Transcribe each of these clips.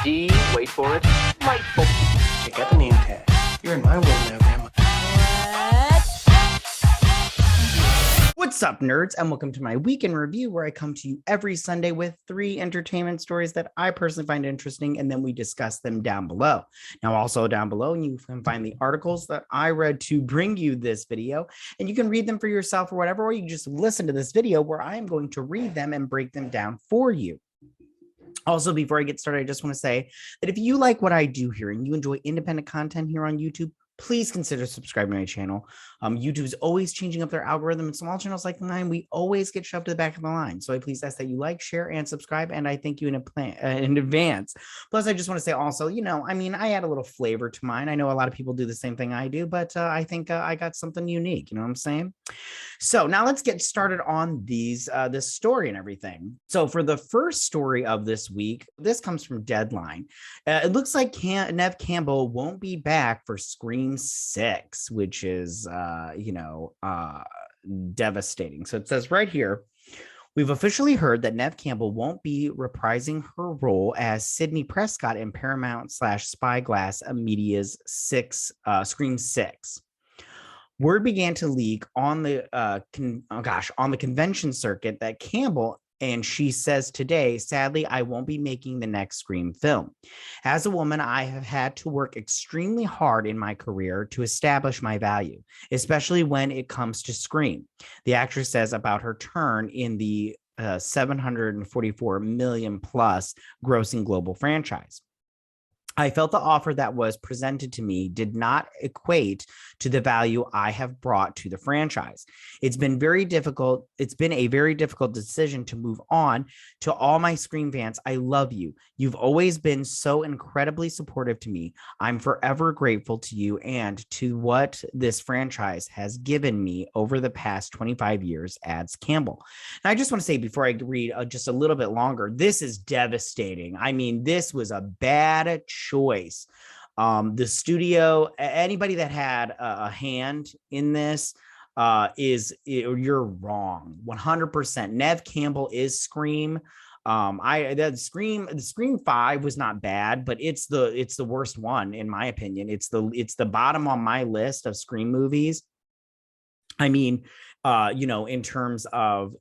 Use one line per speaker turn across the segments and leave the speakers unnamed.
D, wait for it, delightful.
Check out the name tag. You're in my world now, Grandma.
What's up, nerds, and welcome to my weekend review, where I come to you every Sunday with 3 entertainment stories that I personally find interesting, and then we discuss them down below. Now, also down below, you can find the articles that I read to bring you this video, and you can read them for yourself or whatever, or you can just listen to this video where I am going to read them and break them down for you. Also, before I get started, I just want to say that if you like what I do here and you enjoy independent content here on YouTube, please consider subscribing to my channel. YouTube is always changing up their algorithm, and small channels like mine, we always get shoved to the back of the line. So I please ask that you like, share, and subscribe, and I thank you in advance. Plus, I just want to say also, I add a little flavor to mine. I know a lot of people do the same thing I do, but I think I got something unique. You know what I'm saying? So now let's get started on this story and everything. So for the first story of this week, this comes from Deadline. It looks like Neve Campbell won't be back for Scream 6, which is, devastating. So it says right here, we've officially heard that Neve Campbell won't be reprising her role as Sidney Prescott in Paramount/Spyglass Media's Scream 6. Word began to leak on the convention circuit that Campbell, and she says today, sadly, I won't be making the next Scream film. As a woman, I have had to work extremely hard in my career to establish my value, especially when it comes to Scream. The actress says about her turn in the 744 million plus grossing global franchise. I felt the offer that was presented to me did not equate to the value I have brought to the franchise. It's been a very difficult decision to move on. To all my Scream fans, I love you. You've always been so incredibly supportive to me. I'm forever grateful to you and to what this franchise has given me over the past 25 years, adds Campbell. And I just want to say, before I read just a little bit longer, this is devastating. I mean, this was a bad choice. The studio, anybody that had a hand in this, you're wrong 100%. Neve Campbell is Scream. Scream 5 was not bad, but it's the worst one in my opinion. It's the bottom on my list of Scream movies. I mean, in terms of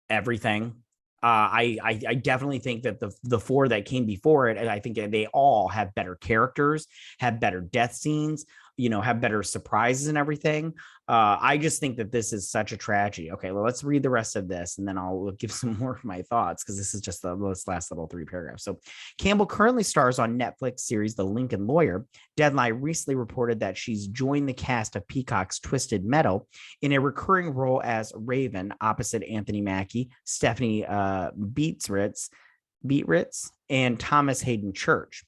everything. I definitely think that the 4 that came before it, I think they all have better characters, have better death scenes, have better surprises and everything. I just think that this is such a tragedy. Okay, well, let's read the rest of this and then I'll give some more of my thoughts, because this is just this last little 3 paragraphs. So Campbell currently stars on Netflix series The Lincoln Lawyer. Deadline recently reported that she's joined the cast of Peacock's Twisted Metal in a recurring role as Raven opposite Anthony Mackie, Stephanie Beatritz, and Thomas Hayden Church.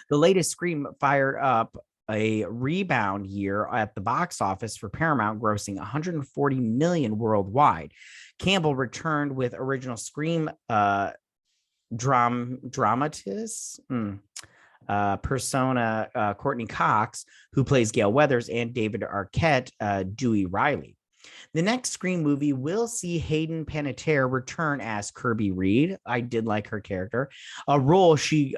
The latest Scream fired up a rebound year at the box office for Paramount, grossing 140 million worldwide. Campbell returned with original Scream dramatist persona Courtney Cox, who plays Gail Weathers, and David Arquette, Dewey Riley. The next Scream movie will see Hayden Panettiere return as Kirby Reed. I did like her character, a role she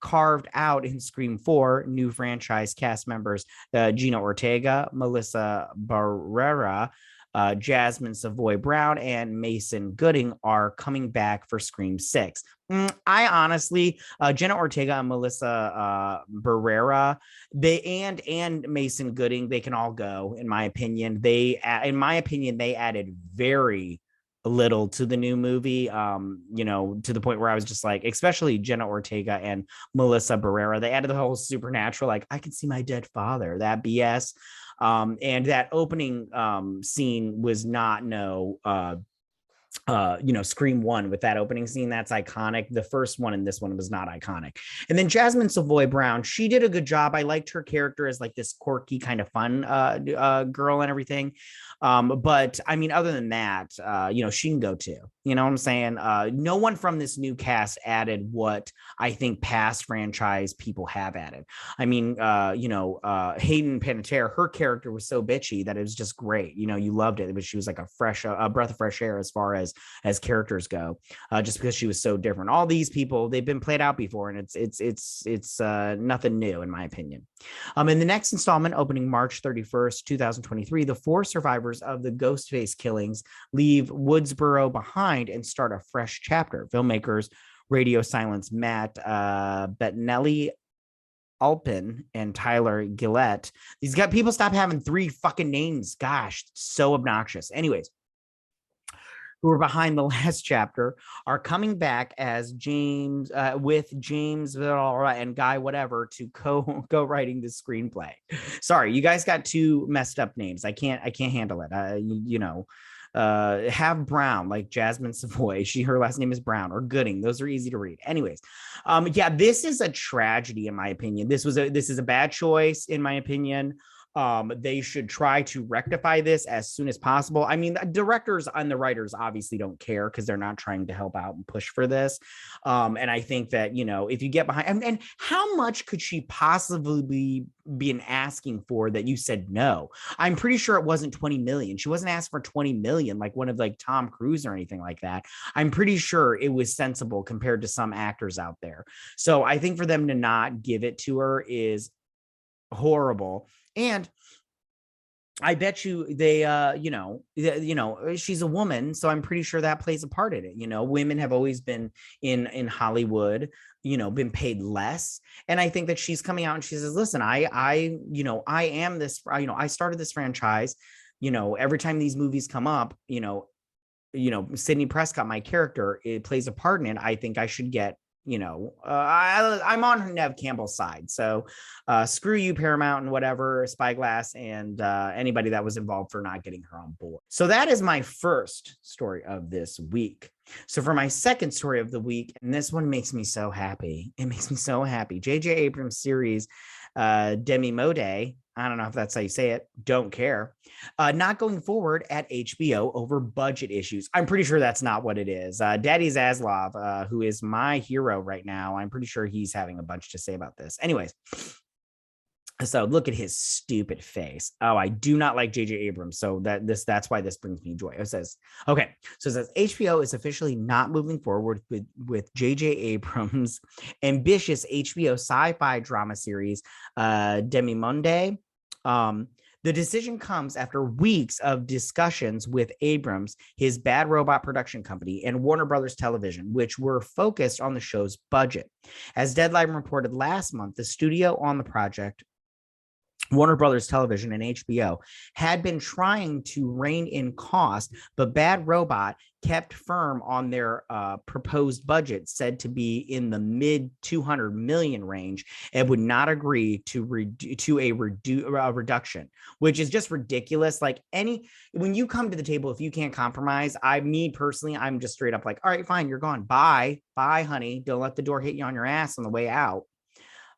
carved out in Scream 4. New franchise cast members Gina Ortega, Melissa Barrera, Jasmine Savoy Brown, and Mason Gooding are coming back for Scream 6. I honestly, Jenna Ortega and Melissa Barrera, and Mason Gooding, they can all go. In my opinion, they added very little to the new movie. To the point where I was just like, especially Jenna Ortega and Melissa Barrera, they added the whole supernatural, like I can see my dead father, that BS. And that opening scene was not Scream 1 with that opening scene. That's iconic. The first one and this one was not iconic. And then Jasmine Savoy Brown, she did a good job. I liked her character as like this quirky kind of fun girl and everything. But I mean, other than that, she can go too. You know what I'm saying? No one from this new cast added what I think past franchise people have added. I mean, Hayden Panettiere, her character was so bitchy that it was just great. You loved it. She was like a breath of fresh air as far as as characters go, just because she was so different. All these people, they've been played out before, and it's nothing new in my opinion. In the next installment, opening March 31st, 2023, the 4 survivors of the Ghostface killings leave Woodsboro behind and start a fresh chapter. Filmmakers Radio Silence Matt Bettinelli Alpin and Tyler Gillette. These got people stop having 3 fucking names. Gosh, so obnoxious. Anyways, who were behind the last chapter are coming back as James with James and Guy whatever to co-writing the screenplay. Sorry, you guys got 2 messed up names. I can't handle it. Have Brown, like Jasmine Savoy. Her last name is Brown, or Gooding. Those are easy to read. Anyways, yeah, this is a tragedy in my opinion. This is a bad choice in my opinion. They should try to rectify this as soon as possible. I mean, the directors and the writers obviously don't care because they're not trying to help out and push for this. And I think that, if you get behind, and how much could she possibly be asking for that you said no? I'm pretty sure it wasn't 20 million. She wasn't asked for 20 million, like one of like Tom Cruise or anything like that. I'm pretty sure it was sensible compared to some actors out there. So I think for them to not give it to her is horrible. And I bet you she's a woman, so I'm pretty sure that plays a part in it. Women have always been in Hollywood, been paid less. And I think that she's coming out and she says, listen, I am this, I started this franchise, every time these movies come up, Sidney Prescott, my character, it plays a part in it. I think I should get, I'm on Neve Campbell's side. So screw you, Paramount and whatever, Spyglass and anybody that was involved for not getting her on board. So that is my first story of this week. So for my second story of the week, and this one makes me so happy. It makes me so happy. J.J. Abrams series Demimonde, I don't know if that's how you say it, don't care, not going forward at HBO over budget issues. I'm pretty sure that's not what it is. Daddy Zaslav, who is my hero right now, I'm pretty sure he's having a bunch to say about this. Anyways, so look at his stupid face. Oh, I do not like J.J. Abrams. So that's why this brings me joy. It says HBO is officially not moving forward with J.J. Abrams' ambitious HBO sci-fi drama series, Demimonde. The decision comes after weeks of discussions with Abrams, his Bad Robot production company, and Warner Brothers Television, which were focused on the show's budget. As Deadline reported last month, the studio on the project, Warner Brothers Television and HBO, had been trying to rein in cost, but Bad Robot kept firm on their proposed budget, said to be in the mid 200 million range, and would not agree to a reduction, which is just ridiculous. Like when you come to the table, if you can't compromise, me personally, I'm just straight up like, all right, fine, you're gone. Bye, honey. Don't let the door hit you on your ass on the way out.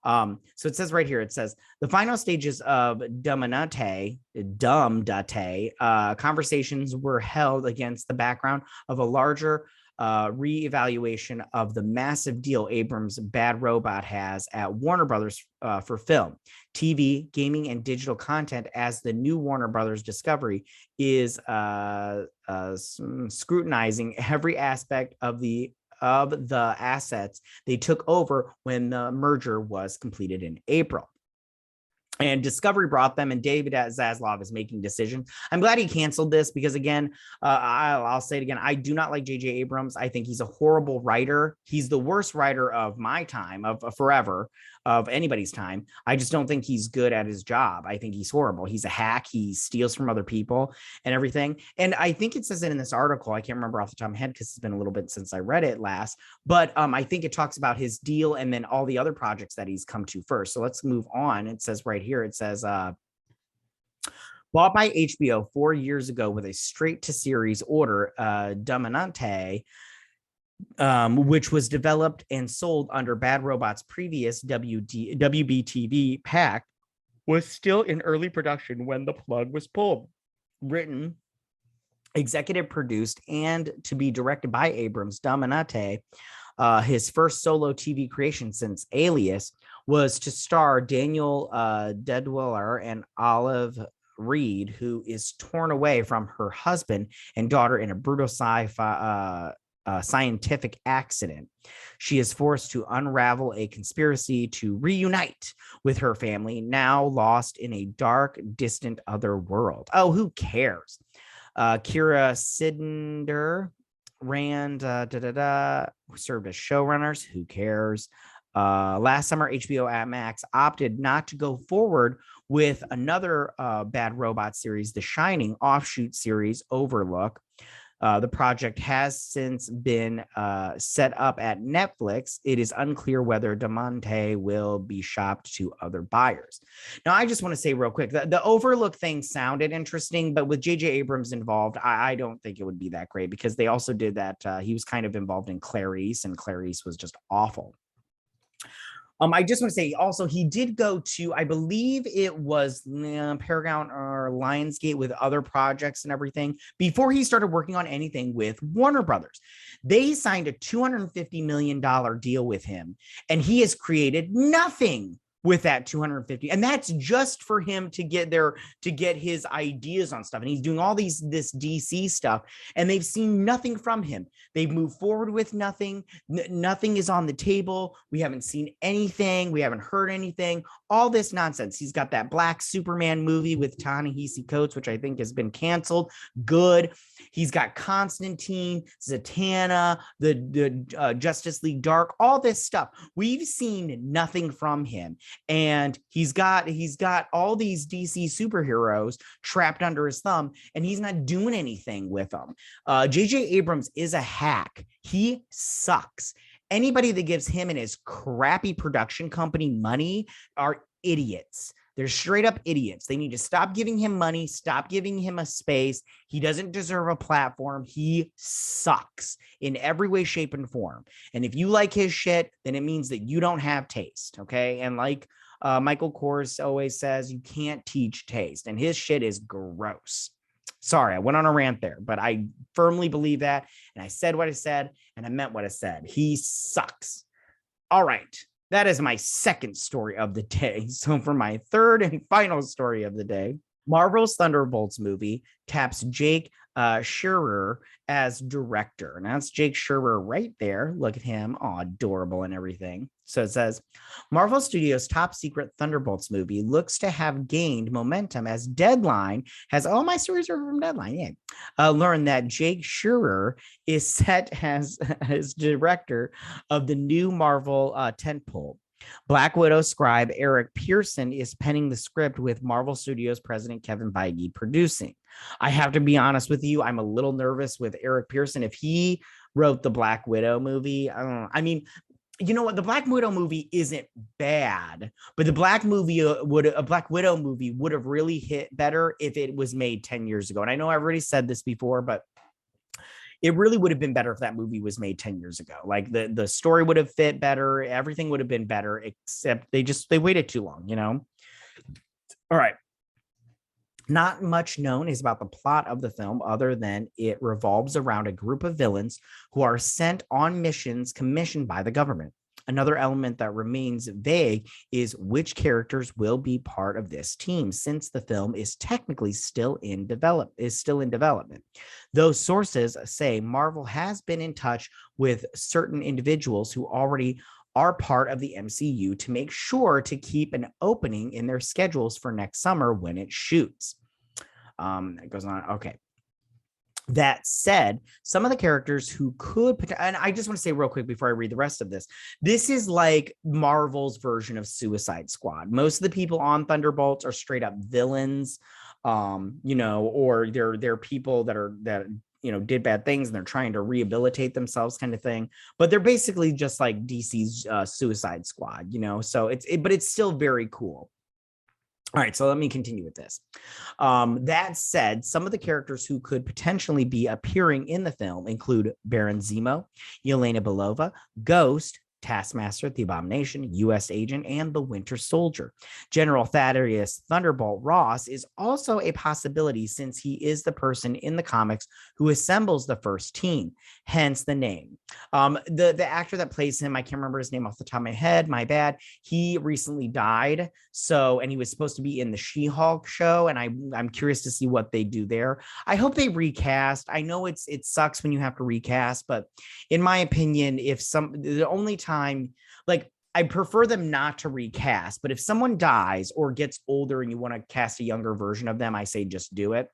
So it says right here, it says the final stages of Dumb-Date conversations were held against the background of a larger reevaluation of the massive deal Abrams' Bad Robot has at Warner Brothers for film, TV, gaming, and digital content, as the new Warner Brothers Discovery is scrutinizing every aspect of the assets they took over when the merger was completed in April. And Discovery brought them, and David Zaslav is making decisions. I'm glad he canceled this because, again, I'll say it again, I do not like J.J. Abrams. I think he's a horrible writer. He's the worst writer of my time, of forever, of anybody's time. I just don't think he's good at his job. I think he's horrible. He's a hack. He steals from other people and everything. And I think it says it in this article. I can't remember off the top of my head because it's been a little bit since I read it last. But I think it talks about his deal and then all the other projects that he's come to first. So let's move on. It says right here, it says, bought by HBO 4 years ago with a straight-to-series order, Dominante, which was developed and sold under Bad Robot's previous WBTV pack, was still in early production when the plug was pulled. Written, executive produced, and to be directed by Abrams, Dominante, his first solo TV creation since Alias, was to star Daniel Dedweller and Olive Reed, who is torn away from her husband and daughter in a brutal scientific accident. She is forced to unravel a conspiracy to reunite with her family, now lost in a dark, distant other world. Oh, who cares? Kira Sidner served as showrunners. Who cares? Last summer, HBO Max opted not to go forward with another Bad Robot series, The Shining offshoot series, Overlook. The project has since been set up at Netflix. It is unclear whether Demimonde will be shopped to other buyers. Now, I just want to say real quick, the Overlook thing sounded interesting, but with J.J. Abrams involved, I don't think it would be that great, because they also did that. He was kind of involved in Clarice, and Clarice was just awful. I just want to say also, he did go to, I believe it was Paragon or Lionsgate with other projects and everything before he started working on anything with Warner Brothers. They signed a $250 million deal with him, and he has created nothing with that 250, and that's just for him to get his ideas on stuff. And he's doing all this DC stuff, and they've seen nothing from him. They've moved forward with nothing. Nothing is on the table. We haven't seen anything. We haven't heard anything. All this nonsense. He's got that Black Superman movie with Ta-Nehisi Coates, which I think has been canceled. Good. He's got Constantine, Zatanna, the Justice League Dark, all this stuff. We've seen nothing from him. And he's got all these DC superheroes trapped under his thumb, and he's not doing anything with them. J.J. Abrams is a hack. He sucks. Anybody that gives him and his crappy production company money are idiots. They're straight up idiots. They need to stop giving him money, stop giving him a space. He doesn't deserve a platform. He sucks in every way, shape, and form. And if you like his shit, then it means that you don't have taste, okay? And like Michael Kors always says, you can't teach taste. And his shit is gross. Sorry, I went on a rant there, but I firmly believe that. And I said what I said, and I meant what I said. He sucks. All right. That is my second story of the day. So for my third and final story of the day, Marvel's Thunderbolts movie taps Jake Schreier as director. And that's Jake Schreier right there. Look at him. Oh, adorable and everything. So it says, Marvel Studios' top secret Thunderbolts movie looks to have gained momentum as Deadline has, all my stories are from Deadline, learned that Jake Schreier is set as director of the new Marvel tentpole. Black Widow scribe Eric Pearson is penning the script, with Marvel Studios president Kevin Feige producing. I have to be honest with you, I'm a little nervous with Eric Pearson. If he wrote the Black Widow movie, I mean, you know what? The Black Widow movie isn't bad, but the Black Widow movie would have really hit better if it was made 10 years ago. And I know I've already said this before, but it really would have been better if that movie was made 10 years ago. Like the story would have fit better. Everything would have been better, except they waited too long, you know? All right. Not much known is about the plot of the film, other than it revolves around a group of villains who are sent on missions commissioned by the government. Another element that remains vague is which characters will be part of this team, since the film is technically still in development. Those sources say Marvel has been in touch with certain individuals who already are part of the MCU to make sure to keep an opening in their schedules for next summer when it shoots. It goes on. Okay. That said, some of the characters who could, and I just want to say real quick before I read the rest of this, this is like Marvel's version of Suicide Squad. Most of the people on Thunderbolts are straight up villains, you know, or they're people that you know, did bad things and they're trying to rehabilitate themselves, kind of thing. But they're basically just like DC's Suicide Squad, you know, so but it's still very cool. All right, so let me continue with this. That said, some of the characters who could potentially be appearing in the film include Baron Zemo, Yelena Belova, Ghost, Taskmaster, the Abomination, U.S. Agent, and the Winter Soldier. General Thaddeus Thunderbolt Ross is also a possibility since he is the person in the comics who assembles the first team, hence the name. The actor that plays him, I can't remember his name off the top of my head, my bad. He recently died, and he was supposed to be in the She-Hulk show, and I'm curious to see what they do there. I hope they recast. I know it sucks when you have to recast, but in my opinion, the only time, like, I prefer them not to recast, but if someone dies or gets older and you want to cast a younger version of them, I say just do it,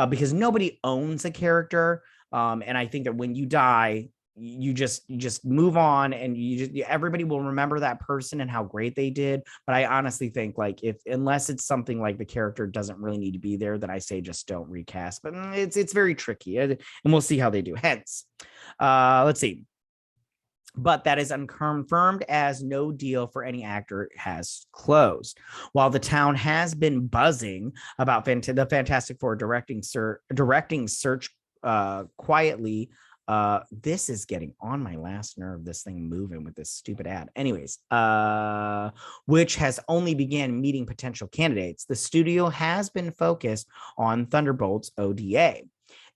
because nobody owns a character. And I think that when you die, you just move on, and everybody will remember that person and how great they did. But I honestly think, like, unless it's something like the character doesn't really need to be there, then I say just don't recast. But it's very tricky, and we'll see how they do. Hence, let's see. But that is unconfirmed, as no deal for any actor has closed. While the town has been buzzing about the Fantastic Four directing search quietly, this is getting on my last nerve, this thing moving with this stupid ad. Anyways, which has only began meeting potential candidates. The studio has been focused on Thunderbolts ODA.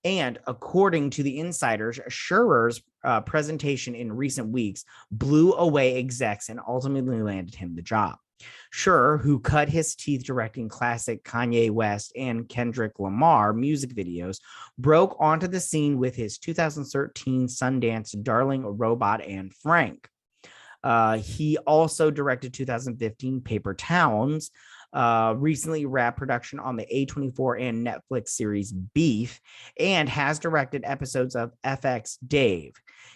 And according to the insiders, Scheier's presentation in recent weeks blew away execs and ultimately landed him the job. Schreier, who cut his teeth directing classic Kanye West and Kendrick Lamar music videos, broke onto the scene with his 2013 Sundance Darling, Robot, and Frank. He also directed 2015 Paper Towns, recently wrapped production on the A24 and Netflix series Beef, and has directed episodes of FX Dave.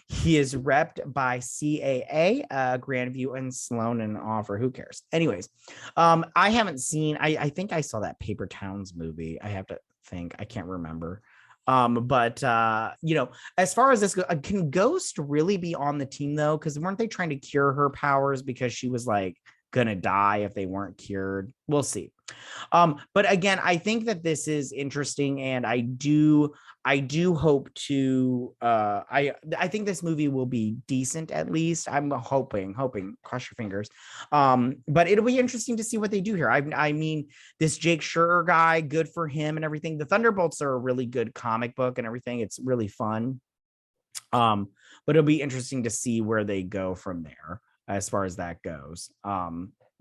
He is repped by CAA, Grandview, and Sloan and Offer. Who cares? Anyways, I haven't seen, I think I saw that Paper Towns movie. I have to think. I can't remember. But as far as this goes, can Ghost really be on the team though? Because weren't they trying to cure her powers because she was like gonna die if they weren't cured? We'll see. But again, I think that this is interesting, and I do hope to I think this movie will be decent, at least. I'm hoping, cross your fingers. But it'll be interesting to see what they do here. I mean, this Jake Schreier guy, good for him and everything. The Thunderbolts are a really good comic book and everything. It's really fun. But it'll be interesting to see where they go from there as far as that goes.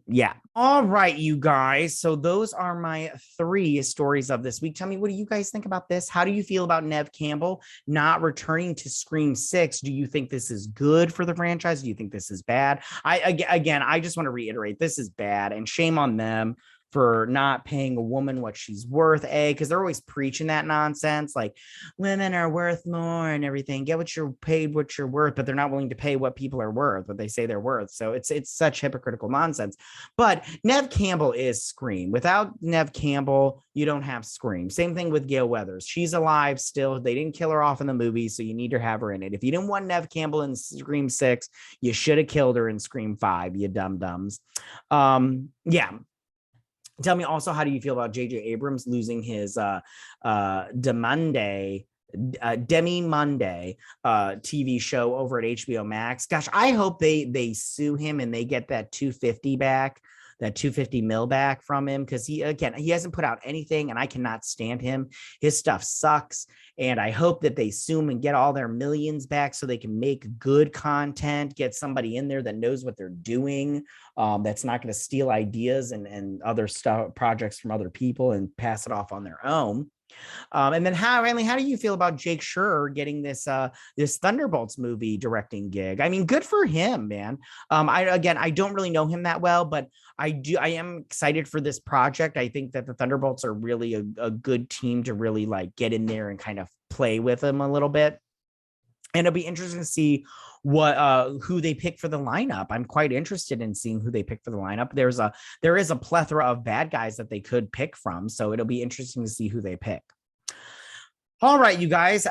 Yeah. All right, you guys. So those are my 3 stories of this week. Tell me, what do you guys think about this? How do you feel about Neve Campbell not returning to Scream 6? Do you think this is good for the franchise? Do you think this is bad? I just want to reiterate, this is bad, and shame on them for not paying a woman what she's worth, because they're always preaching that nonsense, like women are worth more and everything. Get what you're paid, what you're worth, but they're not willing to pay what people are worth, what they say they're worth. So it's such hypocritical nonsense. But Neve Campbell is Scream. Without Neve Campbell, you don't have Scream. Same thing with Gale Weathers. She's alive still. They didn't kill her off in the movie, so you need to have her in it. If you didn't want Neve Campbell in Scream 6, you should have killed her in Scream 5, you dum-dums. Yeah. Tell me also, how do you feel about J.J. Abrams losing his Demimonde TV show over at HBO Max? Gosh, I hope they sue him and they get that 250 back, that 250 mil back from him, because he hasn't put out anything, and I cannot stand him. His stuff sucks, and I hope that they sue him and get all their millions back so they can make good content, get somebody in there that knows what they're doing, that's not going to steal ideas and other stuff, projects from other people and pass it off on their own. And then how do you feel about Jake Schreier getting this Thunderbolts movie directing gig? I mean, good for him, man. I don't really know him that well, but I am excited for this project. I think that the Thunderbolts are really a good team to really like get in there and kind of play with them a little bit. And it'll be interesting to see who they pick for the lineup. I'm quite interested in seeing who they pick for the lineup. There is a plethora of bad guys that they could pick from, so it'll be interesting to see who they pick. All right, you guys.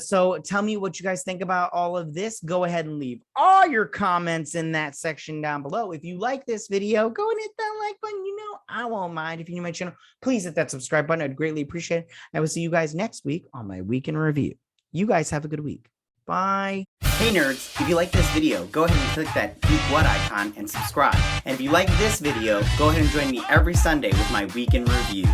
So tell me what you guys think about all of this. Go ahead and leave all your comments in that section down below. If you like this video, go and hit that like button. You know I won't mind. If you're new to my channel, please hit that subscribe button. I'd greatly appreciate it. I will see you guys next week on my week in review. You guys have a good week. Bye.
Hey nerds, if you like this video, go ahead and click that Geek What icon and subscribe. And if you like this video, go ahead and join me every Sunday with my Week in Review.